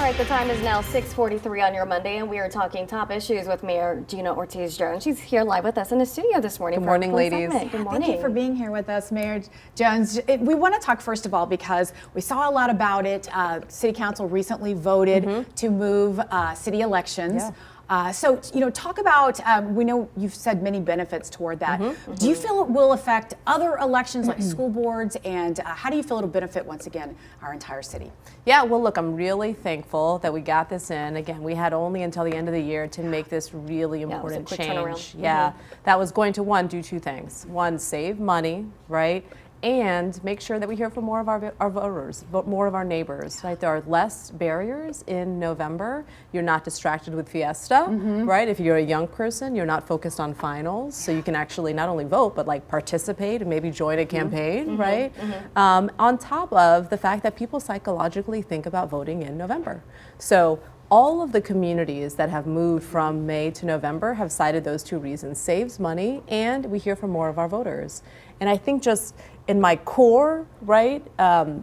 right, the time is now 6:43 on your Monday, and we are talking top issues with Mayor Gina Ortiz-Jones. She's here live with us in the studio this morning. Good morning, ladies. Good morning. Thank you for being here with us, Mayor Jones. We want to talk first of all because we saw a lot about it. City Council recently voted to move city elections. Yeah. So, talk about, we know you've said many benefits toward that. Do you feel it will affect other elections like school boards, and how do you feel it'll benefit, once again, our entire city? Yeah, well, look, I'm really thankful that we got this in. Again, we had only until the end of the year to make this really important change. Yeah, that was going to, one, do two things. One, save money, right? And make sure that we hear from more of our voters, more of our neighbors, right? There are less barriers in November. You're not distracted with Fiesta, right? If you're a young person, you're not focused on finals, so you can actually not only vote, but like participate and maybe join a campaign, right? On top of the fact that people psychologically think about voting in November. So all of the communities that have moved from May to November have cited those two reasons: saves money, and we hear from more of our voters. And I think just in my core, right,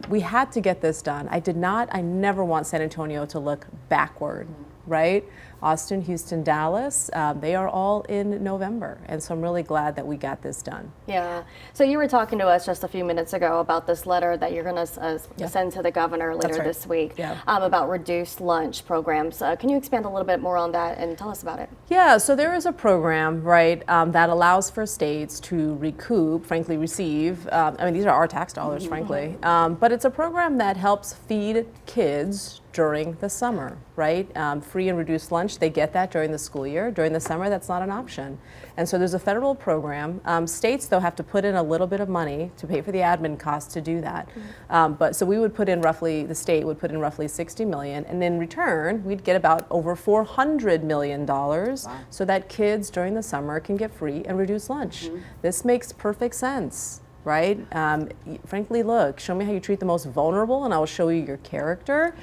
we had to get this done. I never want San Antonio to look backward, right? Austin, Houston, Dallas, they are all in November. And so I'm really glad that we got this done. Yeah. So you were talking to us just a few minutes ago about this letter that you're going to send to the governor later this week about reduced lunch programs. Can you expand a little bit more on that and tell us about it? Yeah, so there is a program, right, that allows for states to recoup, frankly, receive, these are our tax dollars, frankly, but it's a program that helps feed kids during the summer, right? Free and reduced lunch, they get that during the school year. During the summer, that's not an option. And so there's a federal program. States, though, have to put in a little bit of money to pay for the admin costs to do that. But so we would put in roughly, the state would put in roughly 60 million, and in return, we'd get about over $400 million so that kids during the summer can get free and reduced lunch. This makes perfect sense, right? Frankly, look, show me how you treat the most vulnerable, and I will show you your character.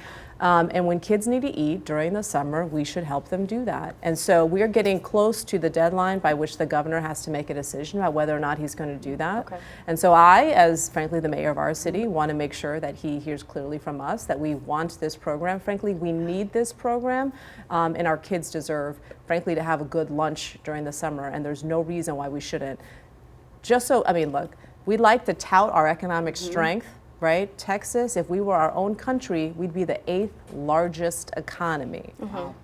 And when kids need to eat during the summer, we should help them do that. And so we're getting close to the deadline by which the governor has to make a decision about whether or not he's going to do that. And so I, as frankly the mayor of our city, want to make sure that he hears clearly from us that we want this program. Frankly, we need this program, and our kids deserve, frankly, to have a good lunch during the summer, and there's no reason why we shouldn't. Just so, look, we'd like to tout our economic strength, right? Texas, if we were our own country, we'd be the 8th largest economy,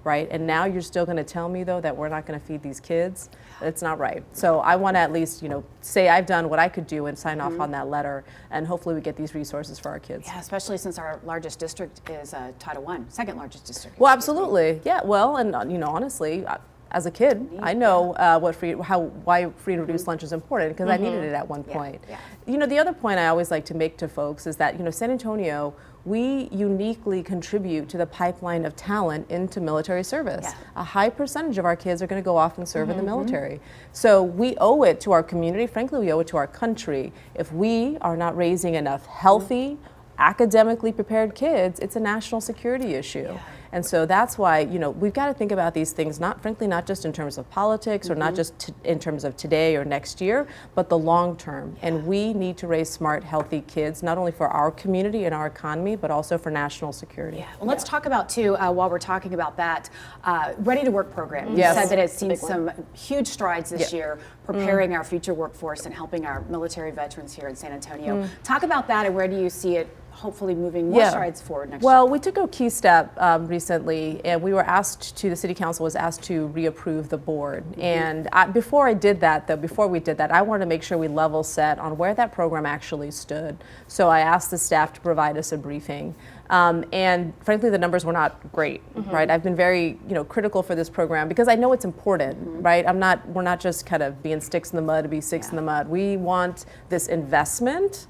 right? And now you're still going to tell me, though, that we're not going to feed these kids? That's not right. So I want to at least, say I've done what I could do and sign off on that letter, and hopefully we get these resources for our kids. Yeah, especially since our largest district is Title I, second largest district. Well, absolutely. Yeah, well, and honestly, as a kid, I know why free and reduced lunch is important, because I needed it at one point. The other point I always like to make to folks is that, San Antonio, we uniquely contribute to the pipeline of talent into military service. A high percentage of our kids are going to go off and serve in the military. So we owe it to our community. Frankly, we owe it to our country. If we are not raising enough healthy, academically prepared kids, it's a national security issue. And so that's why, we've got to think about these things, not just in terms of politics or not just in terms of today or next year, but the long term. And we need to raise smart, healthy kids, not only for our community and our economy, but also for national security. Well, let's talk about, too, while we're talking about that, Ready to Work program. You said that it's seen some huge strides this year, preparing our future workforce and helping our military veterans here in San Antonio. Talk about that, and where do you see it hopefully moving more strides forward next year? Well, we took a key step recently, and we were the City Council was asked to reapprove the board. And before we did that, I wanted to make sure we level set on where that program actually stood. So I asked the staff to provide us a briefing. And frankly, the numbers were not great, right? I've been very, critical for this program because I know it's important, right? We're not just kind of being sticks in the mud to be sticks in the mud. We want this investment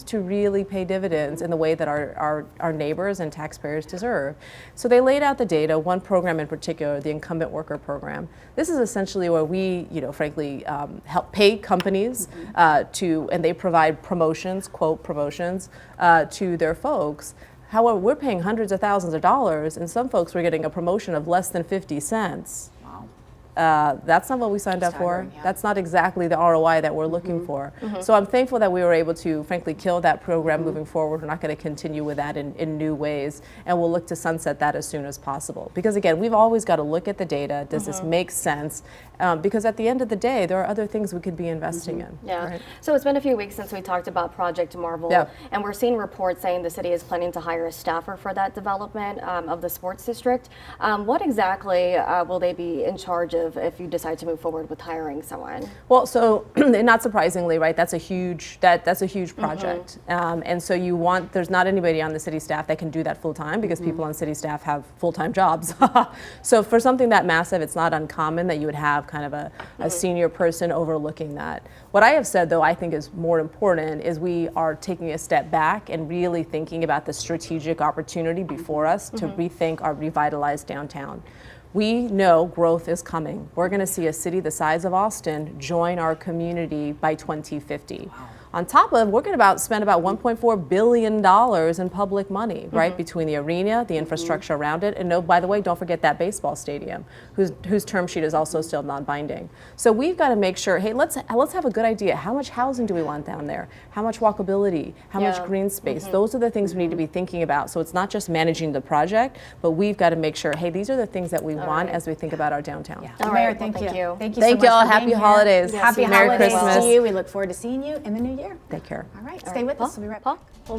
to really pay dividends in the way that our neighbors and taxpayers deserve. So they laid out the data, one program in particular, the incumbent worker program. This is essentially where we, frankly, help pay companies and they provide promotions, quote promotions, to their folks. However, we're paying hundreds of thousands of dollars, and some folks were getting a promotion of less than 50 cents. that's not what we signed up for. Staggering, yeah. That's not exactly the ROI that we're looking for. So I'm thankful that we were able to, frankly, kill that program moving forward. We're not going to continue with that in new ways, and we'll look to sunset that as soon as possible. Because again, we've always got to look at the data. Does this make sense? Because at the end of the day, there are other things we could be investing in. Yeah. Right? So it's been a few weeks since we talked about Project Marvel, and we're seeing reports saying the city is planning to hire a staffer for that development of the sports district. What exactly will they be in charge of if you decide to move forward with hiring someone? Well, so not surprisingly, right? That's a huge project, and so there's not anybody on the city staff that can do that full time because people on city staff have full-time jobs. So for something that massive, it's not uncommon that you would have kind of a senior person overlooking that. What I have said, though, I think is more important is we are taking a step back and really thinking about the strategic opportunity before us to rethink our revitalized downtown. We know growth is coming. We're going to see a city the size of Austin join our community by 2050. Wow. On top of, we're going to spend about $1.4 billion in public money, right, between the arena, the infrastructure around it, and by the way, don't forget that baseball stadium, whose term sheet is also still non-binding. So we've got to make sure, hey, let's have a good idea. How much housing do we want down there? How much walkability? How much green space? Those are the things we need to be thinking about. So it's not just managing the project, but we've got to make sure, hey, these are the things that we want as we think about our downtown. Yeah. All Mayor, right, thank you. Thank you Thank you so all. much for Happy being here. holidays. Happy Merry holidays Christmas. to you. We look forward to seeing you in the new year. Take care. All right, stay with us. We'll be right back. Paul?